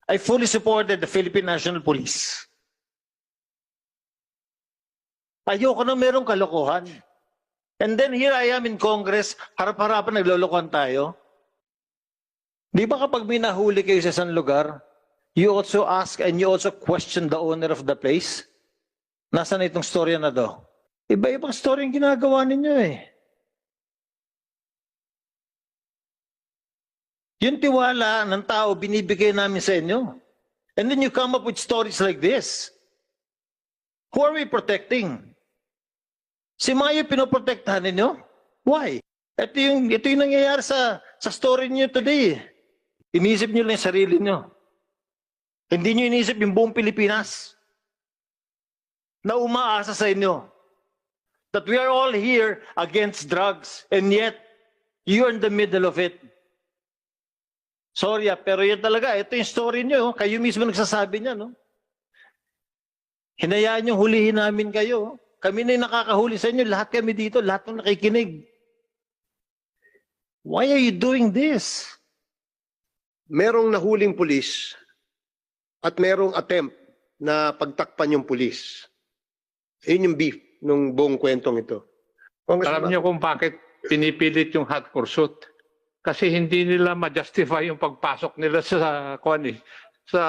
I fully supported the Philippine National Police. Ayoko na merong kalokohan. And then here I am in Congress, harap-harapan naglolokohan tayo. Di ba kapag may nahuli kayo sa isang lugar, you also ask and you also question the owner of the place? Nasaan na itong storya na do? Iba-ibang story yung ginagawa ninyo eh. Yung tiwala ng tao, binibigay namin sa inyo. And then you come up with stories like this. Who are we protecting? Si Mayo pinoprotektahan ninyo? Why? Ito yung nangyayari sa story niyo today. Inisip niyo lang yung sarili niyo. Hindi niyo inisip yung buong Pilipinas na umaasa sa inyo. That we are all here against drugs and yet you are in the middle of it. Sorry, pero yan talaga. Ito yung story niyo. Kayo mismo nagsasabi niya, no? Hinayaan niyo hulihin namin kayo. Kami na yung nakakahuli sa inyo. Lahat kami dito. Lahat ng nakikinig. Why are you doing this? Merong nahuling pulis at merong attempt na pagtakpan yung pulis. Yun yung beef nung buong kwentong ito. Alam niyo kung bakit pinipilit yung hot pursuit? Kasi hindi nila ma-justify yung pagpasok nila sa sa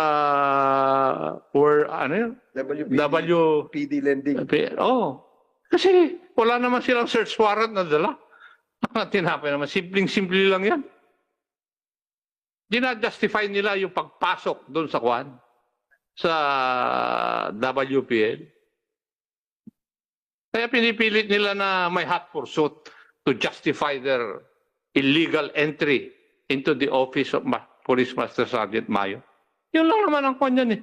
PD lending. Oh. Kasi wala naman silang search warrant na dala. Tinapay naman, simpleng-simple lang yan. Dina-justify nila yung pagpasok doon sa sa WPL. Kaya pinipilit nila na may hot pursuit to justify their illegal entry into the office of Police Master Sergeant Mayo. Yun lang naman ang kanya eh.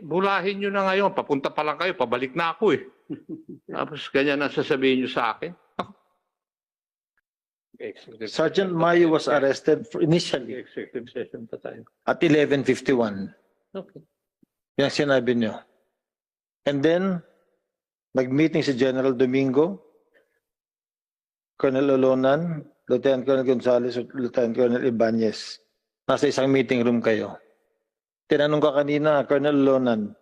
Bulahin nyo na ngayon. Papunta pa lang kayo, pabalik na ako eh. Tapos ganyan ang sasabihin nyo sa akin. Sergeant Mayo was arrested initially Executive session pa tayo. at 11:51. Okay. Yan sinabi niyo. And then, nag-meeting si General Domingo, Colonel Olonan, Lieutenant Colonel Gonzales, at Lieutenant Colonel Ibanez. Nasa isang meeting room kayo. Tinanong ka kanina, Colonel Olonan,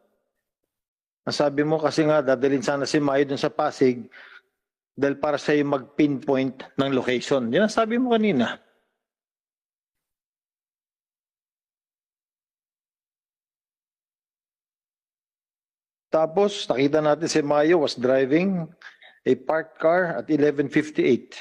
sabi mo kasi nga dadalhin sana si Mayo dun sa Pasig dahil para sa'yo mag-pinpoint ng location. Yan ang sabi mo kanina. Tapos, nakita natin si Mayo was driving a parked car at 11:58.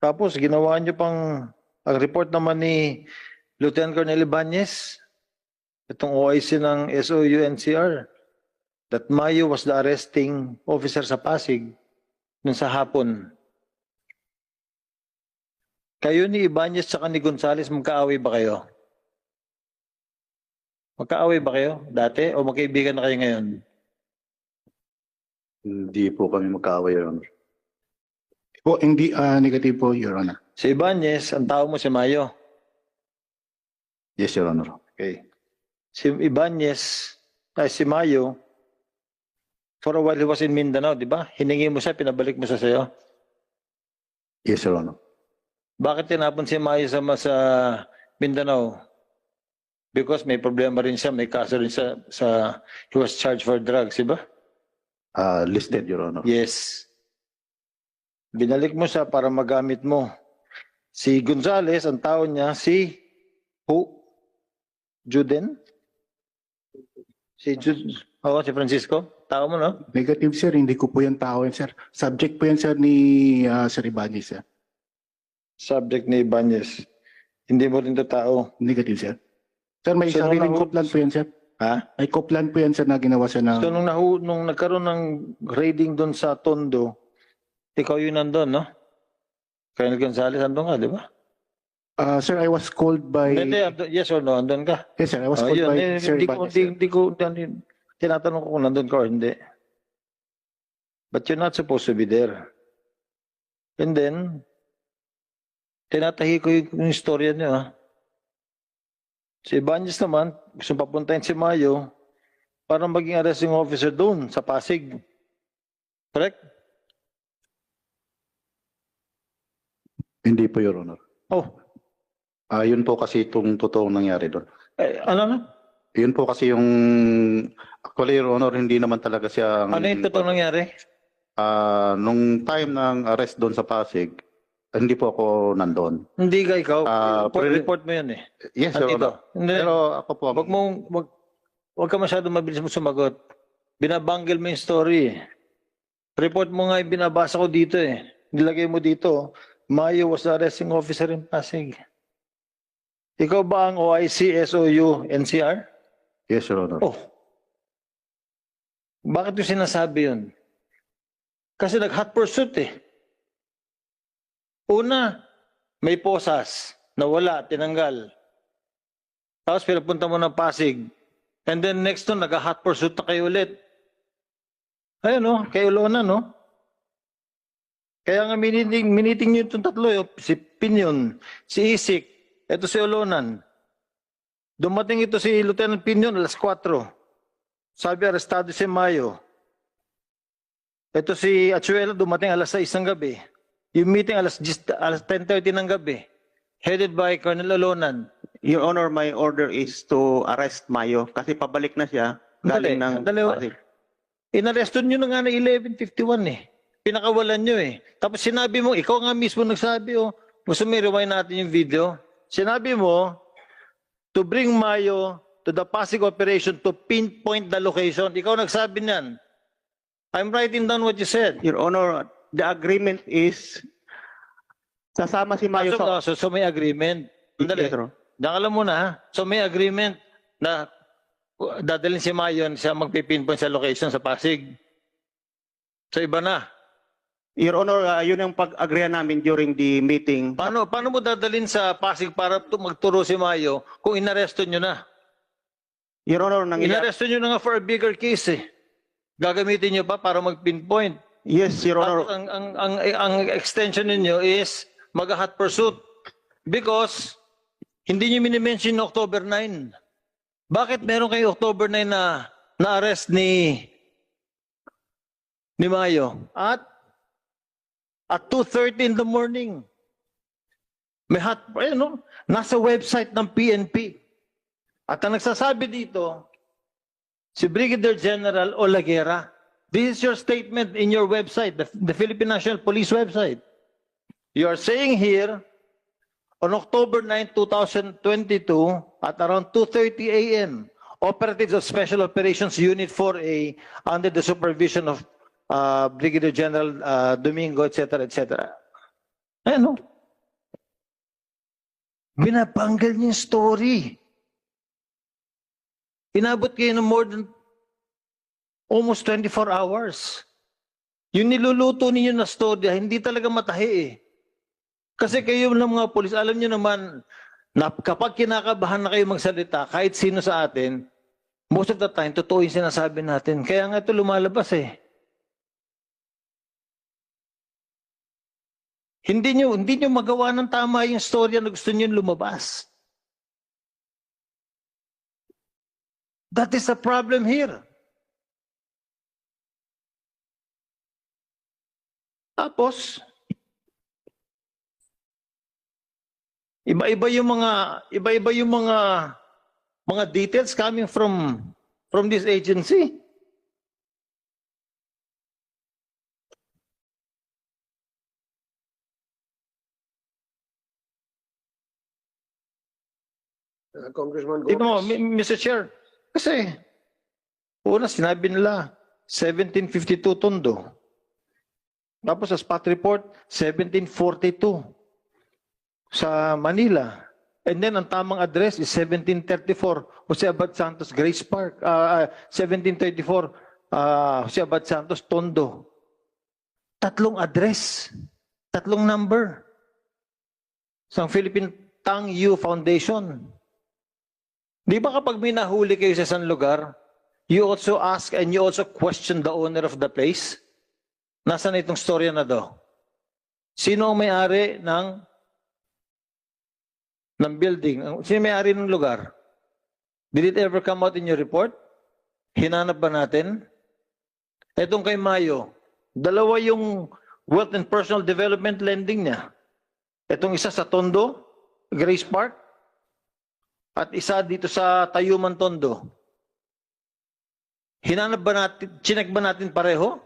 Tapos, ginawa niyo pang, ang report naman ni Lieutenant Colonel Ibanez, itong OIC ng SOU-NCR, that Mayo was the arresting officer sa Pasig nun sa hapon. Kayo ni Ibanez at ni Gonzales, magkaaway ba kayo? Magkaaway ba kayo dati o magkaibigan na kayo ngayon? Hindi po kami magkaaway, Your Honor. Po, hindi negative po, Your Honor. Si Ibanez, ang tao mo si Mayo. Yes, Your Honor. Okay. Si Ibanez, ay si Mayo, for a while he was in Mindanao, di ba? Hiningi mo siya, pinabalik mo siya sa'yo. Yes, Your Honor. Bakit tinapon si Mayo sa Mindanao? Because may problema rin siya, may kaso rin siya he was charged for drugs, di ba? Listed, Your Honor. Yes. Binalik mo siya para magamit mo. Si Gonzales, ang tao niya, si Juden? Si Francisco? Tao mo, no? Negative, sir. Hindi ko po yan tao yan, sir. Subject po yan, sir, ni Sir Ibanez, sir. Subject ni Ibanez. Hindi mo rin to tao. Negative, sir. Sir, may So, sariling nung- koplan po yan, sir. Ha? May koplan po yan, sir, na ginawa siya ng... So nung nagkaroon ng raiding doon sa Tondo, ikaw yun nandun, no? Colonel Gonzales, andun ka, di ba? Sir, I was called by... Yes or no, andun ka? Yes, sir. I was Oh, called yun, by Sir Ibanez, sir. tinatanong ko kung nandun ka or hindi. But you're not supposed to be there. And then, tinatahi ko yung istorya niyo, ha? Si Ibanez naman, gusto papuntahin si Mayo para maging arresting officer doon sa Pasig. Correct? Hindi po, Your Honor. Oh, Yun po kasi itong totoong nangyari doon. ano na? Yun po kasi yung, actually, Your Honor, hindi naman talaga siya, Ano yung totoong nangyari? nung time ng arrest doon sa Pasig, hindi po ako nandoon. Hindi ka ikaw. Pre- report mo yan eh. Yes, Your Andito. Honor. Hindi. Pero ako po, Wag ka masyado mabilis mo sumagot. Binabanggil mo yung story eh. Report mo nga yung binabasa ko dito eh. Nilagay mo dito, Mayo was the arresting officer in Pasig. Ikaw ba ang OIC, SOU, NCR? yes, Your Honor. Oh. Bakit yung sinasabi yun? Kasi nag-hot pursuit eh. Una, may posas, nawala, tinanggal. Tapos pinapunta mo ng Pasig. And then next to, nag-hot pursuit na kayo ulit. Ayun no, kayo Lona no. Kaya nga miniting nyo itong tatlo, si Pinion, si Isik, ito si Olonan. Dumating ito si Lieutenant Pinion alas 4. Sabi arestado si Mayo. Ito si Achuela dumating alas 6 ng gabi. Yung meeting alas 10:30 ng gabi. Headed by Colonel Olonan. Your Honor, my order is to arrest Mayo kasi pabalik na siya galing ng Pasig. Inaresto nyo na nga na 11:51 eh. Pinakawalan nyo eh. Tapos sinabi mo, ikaw nga mismo nagsabi oh. Gusto mo i-rewind natin yung video? Sinabi mo, to bring Mayo to the Pasig operation to pinpoint the location. Ikaw nagsabi niyan. I'm writing down what you said. Your Honor, the agreement is sasama si Mayo sa... So may agreement. Andali. Yes, Your Honor. Diyan ka lang muna ha. So may agreement na dadalhin si Mayo siya magpipinpoint sa location sa Pasig. So iba na. Your Honor, yun ang pag-agreean namin during the meeting. Paano mo dadalhin sa Pasig para magturo si Mayo kung inaresto nyo na? Your Honor, Inaresto nyo na nga for a bigger case eh. Gagamitin nyo pa para mag-pinpoint. Yes, Your Honor. Tapos ang extension ninyo is mag-hot pursuit. Because hindi nyo minimension yung October 9. Bakit meron kayo October 9 na na-arrest ni Mayo? At 2:30 in the morning. May nasa website ng PNP. At ang nagsasabi dito, si Brigadier General Olaguera. This is your statement in your website, the Philippine National Police website. You are saying here, on October 9, 2022, at around 2:30 a.m., operatives of Special Operations Unit 4A, under the supervision of Brigadier General Domingo, etc., etc. Ayan, no? Binabanggal niya yung story. Inabot kayo ng more than almost 24 hours. Yung niluluto ninyo na story, hindi talaga matahi eh. Kasi kayo ng mga polis, alam nyo naman, na kapag kinakabahan na kayo magsalita, kahit sino sa atin, most of the time, totoo yung sinasabi natin. Kaya nga ito lumalabas eh. Hindi nyo magawa ng tama yung storya na gusto nyo lumabas. That is the problem here. Tapos, iba-iba yung mga details coming from this agency. Congressman Tignan mo, Gomez. Mr. Chair, kasi una sinabi nila 1752 Tondo. Tapos sa spot report 1742 sa Manila. And then ang tamang address is 1734 Jose Abad Santos Grace Park. 1734 Jose Abad Santos Tondo. Tatlong address, tatlong number. Sa Philippine Tang Yu Foundation. Di ba kapag may nahuli kayo sa isang lugar, you also ask and you also question the owner of the place? Nasaan na itong storya na do? Sino ang may-ari ng building? Sino may-ari ng lugar? Did it ever come out in your report? Hinanap ba natin? Etong kay Mayo, dalawa yung wealth and personal development lending niya. Itong isa sa Tondo, Grace Park, at isa dito sa Tayuman, Tondo. Hinanap ba natin, chinek ba natin pareho?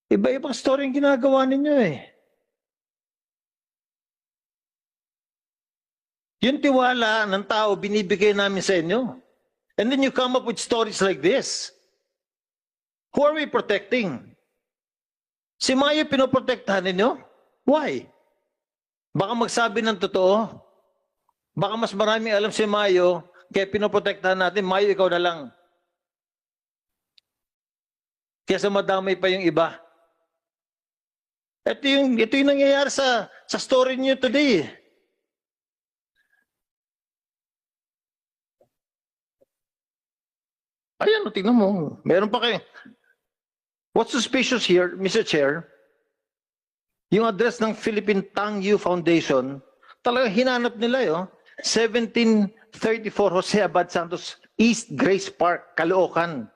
Iba-ibang story yung ginagawa ninyo eh. Yung tiwala ng tao, binibigay namin sa inyo. And then you come up with stories like this. Who are we protecting? Si Mayo pinoprotektahan ninyo? Why? Baka magsabi ng totoo. Baka mas maraming alam si Mayo, kaya pinoprotektahan natin, Mayo, ikaw na lang. Kesa madamay pa yung iba. Ito yung nangyayari sa story niyo today. Ayan, tingnan mo. Meron pa kayo. What's suspicious here, Mr. Chair, yung address ng Philippine Tang Yu Foundation, talagang hinanap nila yun. 1734 Jose Abad Santos, East Grace Park, Caloocan.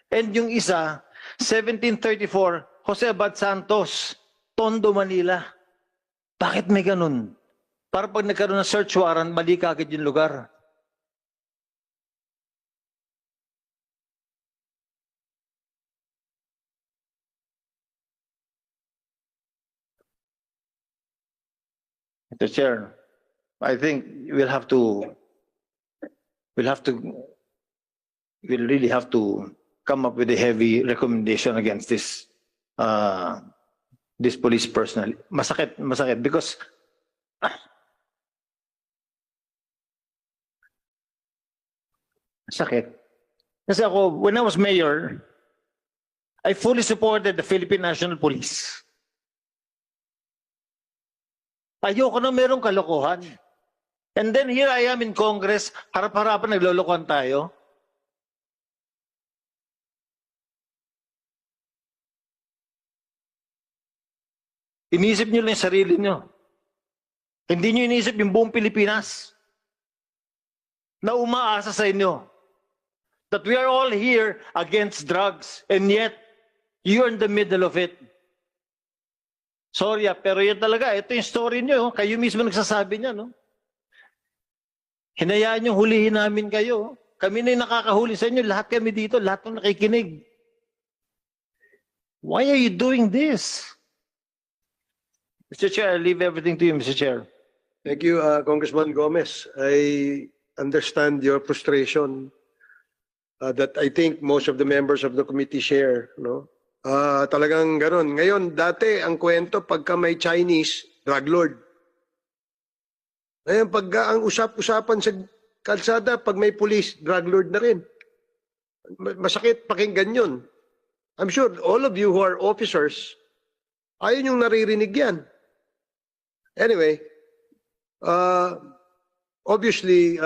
And yung isa, 1734 Jose Abad Santos, Tondo, Manila. Bakit may ganun? Para pag nagkaroon ng search warrant, mali kagad yung lugar. Mr. Chair, I think we'll really have to come up with a heavy recommendation against this police personnel. Masakit because masakit. Kasi ako, when I was mayor, I fully supported the Philippine National Police. Ayoko na merong kalokohan. And then here I am in Congress, harap-harapan naglolokohan tayo. Inisip nyo lang yung sarili nyo. Hindi nyo inisip yung buong Pilipinas na umaasa sa inyo. That we are all here against drugs and yet you're in the middle of it. Sorry, pero yan talaga. Ito yung story nyo. Kayo mismo nagsasabi niya, no? Hinayaan nyo, hulihin namin kayo. Kami na yung nakakahuli sa inyo. Lahat kami dito. Lahat ng nakikinig. Why are you doing this? Mr. Chair, I leave everything to you, Mr. Chair. Thank you, Congressman Gomez. I understand your frustration that I think most of the members of the committee share, no? Talagang ganon. Ngayon, dati ang kwento pagka may Chinese, drug lord. Ngayon, pagka ang usap-usapan sa kalsada, pag may police, drug lord na rin. Masakit pakinggan yun. I'm sure all of you who are officers, ayun yung naririnig yan. Anyway, obviously,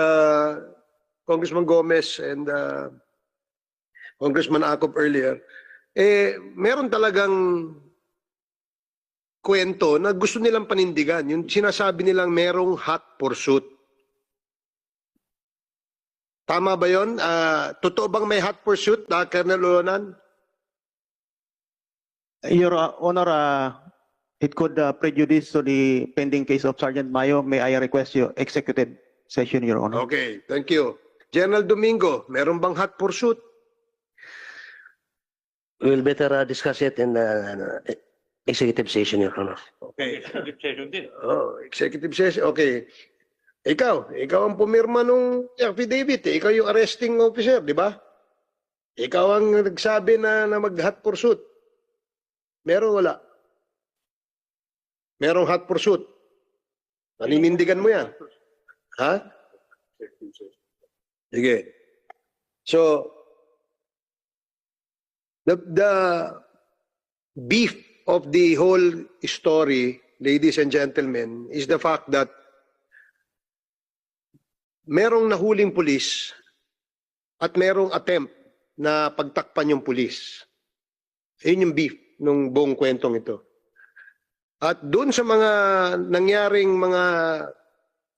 Congressman Gomez and Congressman Acop earlier, meron talagang kwento na gusto nilang panindigan. Yung sinasabi nilang merong hot pursuit. Tama ba yun? Totoo bang may hot pursuit, Colonel Olonan? Your Honor, it could prejudice to the pending case of Sergeant Mayo. May I request you executive session, Your Honor? Okay, thank you. General Domingo, meron bang hot pursuit? We will better discuss it in executive session, Your Honor. Okay. Oh, executive session. Okay. Ikaw ang pumirma nung affidavit. Ikaw yung arresting officer, di ba? Ikaw ang nagsabi na mag-hot pursuit. Meron wala? Merong hot pursuit. Paninindigan mo yan. Ha? Sige. So, the beef of the whole story, ladies and gentlemen, is the fact that merong nahuling pulis at merong attempt na pagtakpan yung pulis. Yun yung beef nung buong kwentong ito. At doon sa mga nangyaring mga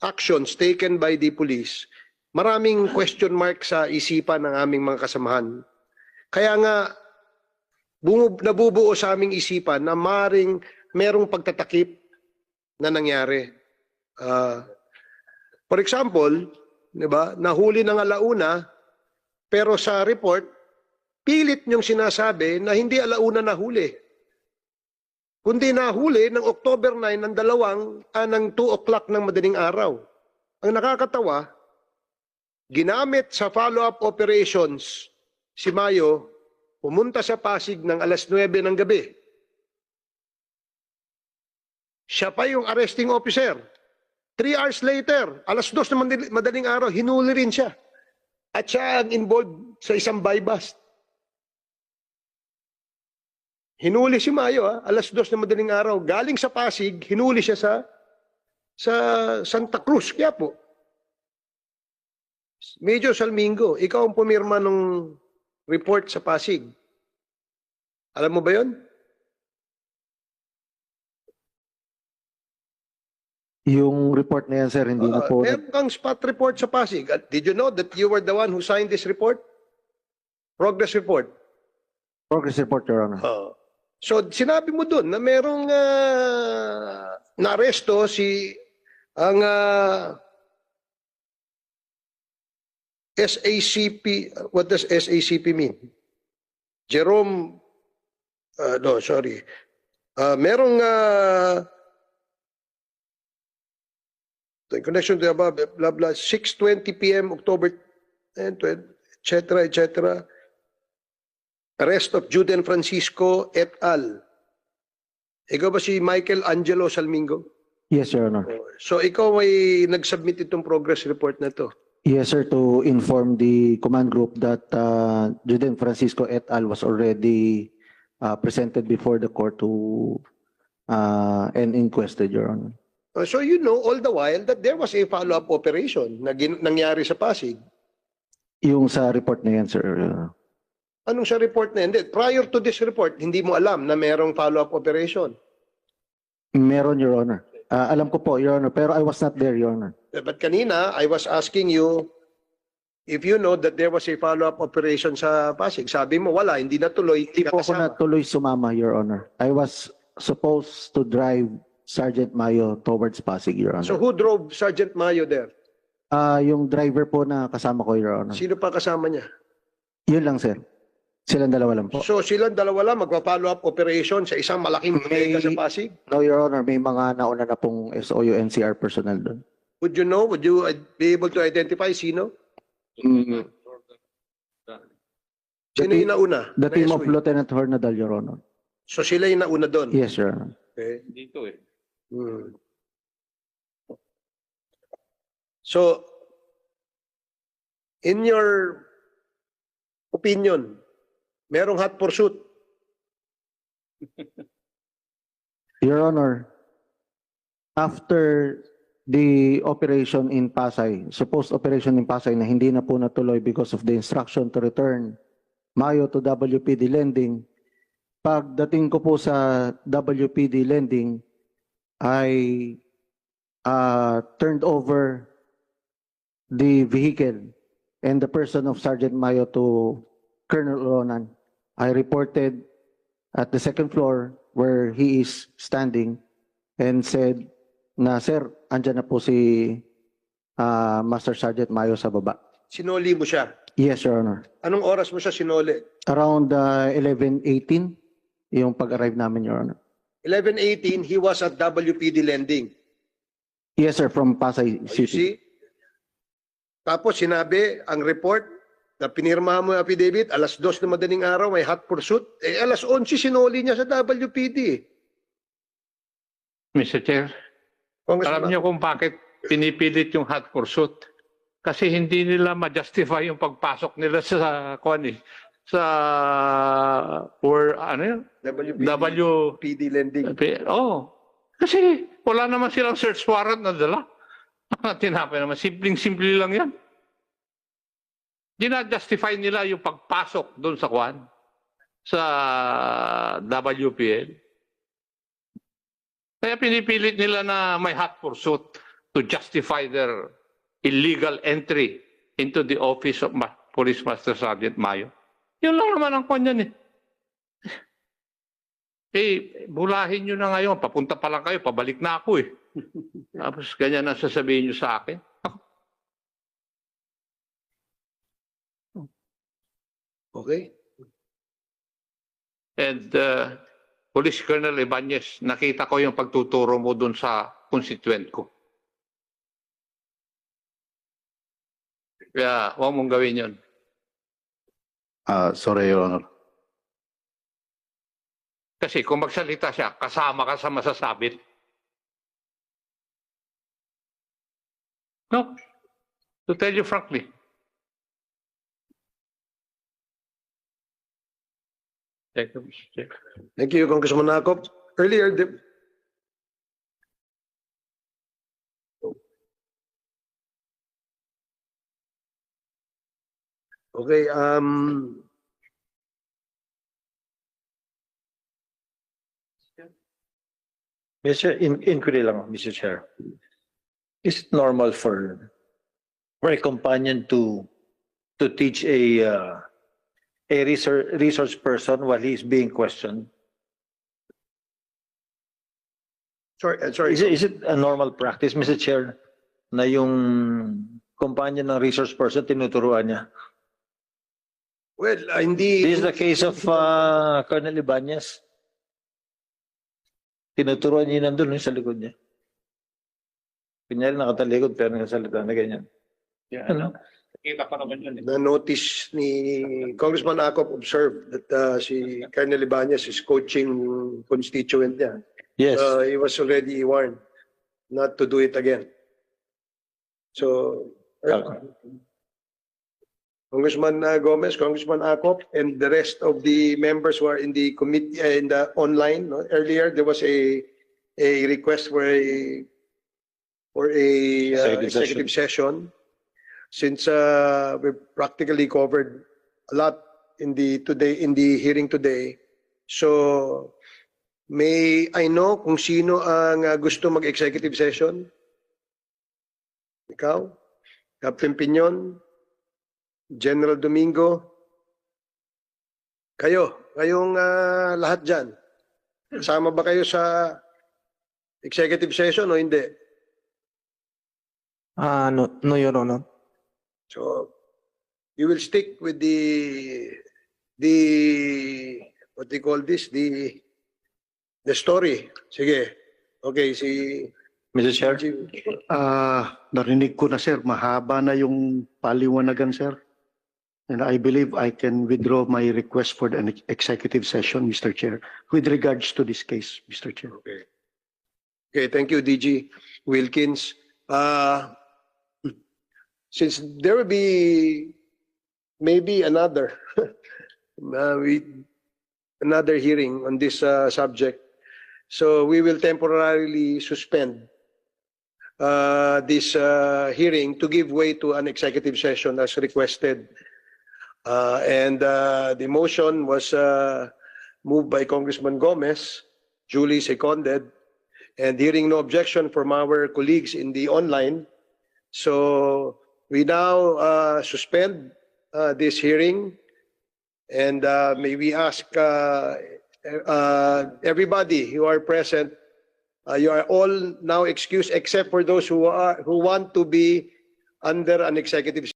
actions taken by the police, maraming question mark sa isipan ng aming mga kasamahan. Kaya nga, nabubuo sa aming isipan na merong pagtatakip na nangyari. For example, di ba, nahuli ng alauna, pero sa report, pilit niyong sinasabi na hindi alauna nahuli. Kundi nahuli ng October 9 ng ng 2 o'clock ng madaling araw. Ang nakakatawa, ginamit sa follow-up operations si Mayo, pumunta sa Pasig ng alas 9 ng gabi. Siya pa yung arresting officer. 3 hours later, alas 2 ng madaling araw, hinuli rin siya. At siya ang involved sa isang buy bust. Hinuli si Mayo, alas 2 ng madaling araw. Galing sa Pasig, hinuli siya sa Santa Cruz, kaya po. Major Salmingo, ikaw ang pumirma ng report sa Pasig. Alam mo ba yun? Yung report na yan, sir, hindi na po. Meron kang spot report sa Pasig. Did you know that you were the one who signed this report? Progress report. Progress report, Your Honor. So, sinabi mo dun na merong naaresto ang SACP. What does SACP mean? Jerome, no, sorry. Merong in connection to the above, blah, blah, 6:20 p.m. October, etc., etc. Arrest of Juden Francisco et al. Ikaw ba si Michael Angelo Salmingo? Yes, Your Honor. So ikaw ay nag-submit itong progress report na to. Yes, sir, to inform the command group that Juden Francisco et al. Was already presented before the court to and inquested, Your Honor. So you know all the while that there was a follow-up operation na nangyari sa Pasig. Yung sa report na yan, sir. Anong sa report na hindi? Prior to this report, hindi mo alam na merong follow-up operation. Meron, Your Honor. Alam ko po, Your Honor, pero I was not there, Your Honor. But kanina, I was asking you if you know that there was a follow-up operation sa Pasig. Sabi mo, wala, hindi natuloy, hindi Hindi ka po ako kasama. natuloy sumama, Your Honor. I was supposed to drive Sergeant Mayo towards Pasig, Your Honor. So who drove Sergeant Mayo there? Yung driver po na kasama ko, Your Honor. Sino pa kasama niya? Yun lang, sir. Silang dalawa lang po. So silang dalawa lang magpa-follow-up operation sa isang malaking bodega sa Pasig? No, Your Honor, may mga nauna na pong SOU NCR personnel doon. Would you know? Would you be able to identify sino? Sino yung nauna? The Na team of SOE? Lieutenant Hernadal, Your Honor. So sila yung nauna doon? Yes, Your Honor. Okay. Dito eh. So, in your opinion, merong hot pursuit? Your Honor, after the operation in Pasay, supposed operation in Pasay na hindi na po natuloy because of the instruction to return Mayo to WPD Lending, pagdating ko po sa WPD Lending, I turned over the vehicle and the person of Sergeant Mayo to Colonel Ronan. I reported at the second floor where he is standing and said na, "Sir, andyan na po si Master Sergeant Mayo sa baba." Sinoli mo siya? Yes, Your Honor. Anong oras mo siya sinoli? Around 11:18, yung pag-arrive namin, Your Honor. 11:18, he was at WPD Lending. Yes, sir, from Pasay You City. see? Tapos sinabi, ang report na pinirmahan mo yung affidavit, alas 2 na madaling araw, may hot pursuit. Eh, alas 11 sinoli niya sa WPD. Mr. Chair, alam niyo kung bakit pinipilit yung hot pursuit? Kasi hindi nila ma-justify yung pagpasok nila sa sa ano yun? WPD Lending. Oh. Kasi wala naman silang search warrant na dala. Tinapay naman. Simpleng-simple lang yan. Dina-justify nila yung pagpasok doon sa sa WPL. Kaya pinipilit nila na may hot pursuit to justify their illegal entry into the office of Police Master Sergeant Mayo. Yun lang naman ang kanyan eh. Bulahin nyo na ngayon. Papunta pa lang kayo, pabalik na ako eh. Tapos ganyan ang sasabihin nyo sa akin. Okay? And Police Colonel Ibanez, nakita ko yung pagtuturo mo dun sa constituent ko. Kaya huwag mong gawin yun. Sorry, Your Honor. Kasi kung magsalita siya, kasama ka sa masasabit. No. To tell you frankly. Thank you, Mr. Chair. Thank you, Congressman Akop. Earlier, okay, Mr. Inquiry lang, Mr. Chair. Is it normal for a companion to teach a resource person while he's being questioned? sorry. Is it a normal practice, Mr. Chair, na yung companion ng resource person tinuturuan niya? Well, hindi. This is the case of Colonel Ibanez. Tinuturuan niya nandun sa likod niya. Kunyari nakatalikod pero nakasalita na ganyan. Ano? Kita pa naman yun. Na-notice ni Congressman Akop observed that si Colonel Ibanez is coaching constituent niya. Yes. He was already warned not to do it again. So, Congressman Gomez, Congressman Akop, and the rest of the members who are in the committee, in the online. No? Earlier, there was a request for a executive session. Since we practically covered a lot in the hearing today, so may I know kung sino ang gusto mag-executive session? Ikaw, Captain Piñon, General Domingo, kayong lahat dyan. Kasama ba kayo sa executive session o hindi? No, Your Honor. So, you will stick with the what do you call this? The story. Sige. Okay, si Mr. Chair. Narinig ko na, sir. Mahaba na yung paliwanagan, sir. And I believe I can withdraw my request for an executive session, Mr. Chair, with regards to this case, Mr. Chair. Okay. Okay, thank you, DG Wilkins. Since there will be maybe another another hearing on this subject, so we will temporarily suspend this hearing to give way to an executive session as requested. And the motion was moved by Congressman Gomez, duly seconded, and hearing no objection from our colleagues in the online. So we now suspend this hearing, and may we ask everybody who are present, you are all now excused except for those who want to be under an executive